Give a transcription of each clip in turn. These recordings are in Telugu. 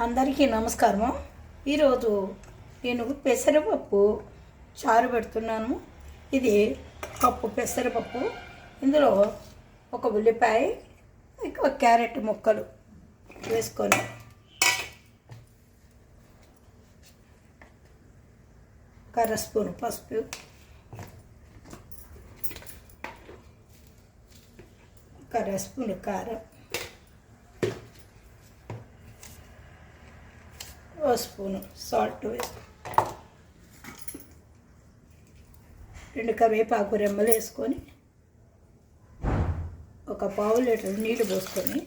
అందరికీ నమస్కారము. ఈరోజు నేను పెసరపప్పు చారు పెడుతున్నాను. ఇది కప్పు పెసరపప్పు, ఇందులో ఒక ఉల్లిపాయ, ఒక క్యారెట్ ముక్కలు వేసుకొని ఒక అర స్పూను పసుపు, ఒక అర స్పూను కారం, ఓ స్పూను సాల్ట్ వేసుకొని 2 కరివేపాకు రెమ్మలు వేసుకొని ఒక పావు లీటర్ నీళ్ళు పోసుకొని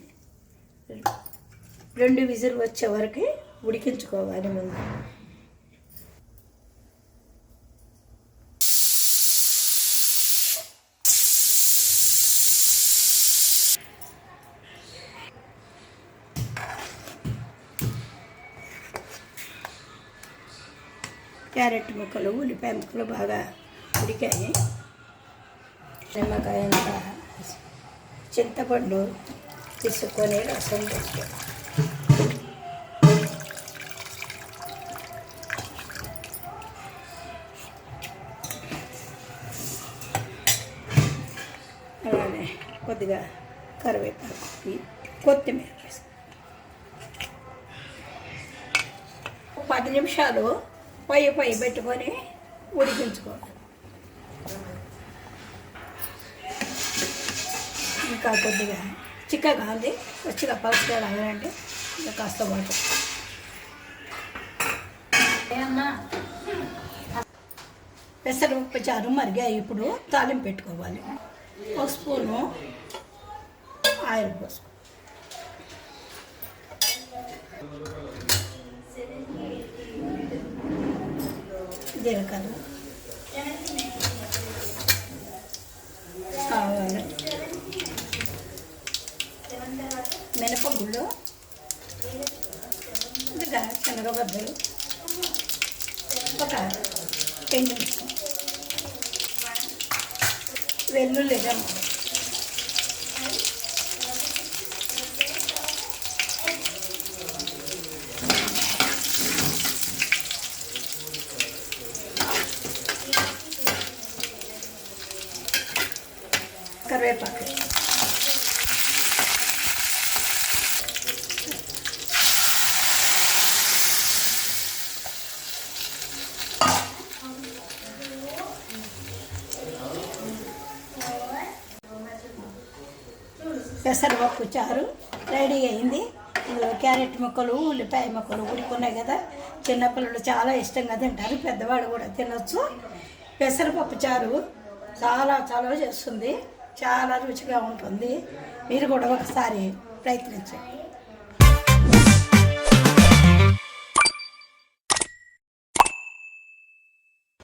2 విజిల్ వచ్చే వరకు ఉడికించుకోవాలి. ముందు క్యారెట్ ముక్కలు, ఉల్లిపాయ ముక్కలు బాగా ఉడికాయి. నిమ్మకాయ అంత చింతపండు తీసుకొని రసం వేసుకోవాలి. అలానే కొద్దిగా కరివేపాకు, కొత్తిమీర వేసుకోవాలి. 10 నిమిషాలు పొయ్యి పెట్టుకొని ఉడికించుకోవాలి. ఇంకా కొద్దిగా చిక్కగా ఉంది, వచ్చిగా పలుచగా రావాలంటే ఇంకా కాస్త వాటర్. పెసరపప్పు చారు మరిగాయి. ఇప్పుడు తాలింపు పెట్టుకోవాలి. 1 స్పూను ఆయిల్ పోసుకో, జీలకర్ర, ఆవాలు, మినపగుళ్ళు, ఇంకా శనగబద్దలు, ఒక ఎండు వెల్లుల్లి రెమ్మలు, కరివేపాకు, పెసరపప్పు చారు రెడీ అయింది. ఇందులో క్యారెట్ ముక్కలు, ఉల్లిపాయ ముక్కలు ఉడుకున్నాయి కదా. చిన్నపిల్లలు చాలా ఇష్టంగా తింటారు, పెద్దవాడు కూడా తినొచ్చు. పెసరపప్పు చారు చాలా చలవ చేస్తుంది, చాలా రుచిగా ఉంటుంది. మీరు కూడా ఒకసారి ప్రయత్నించండి.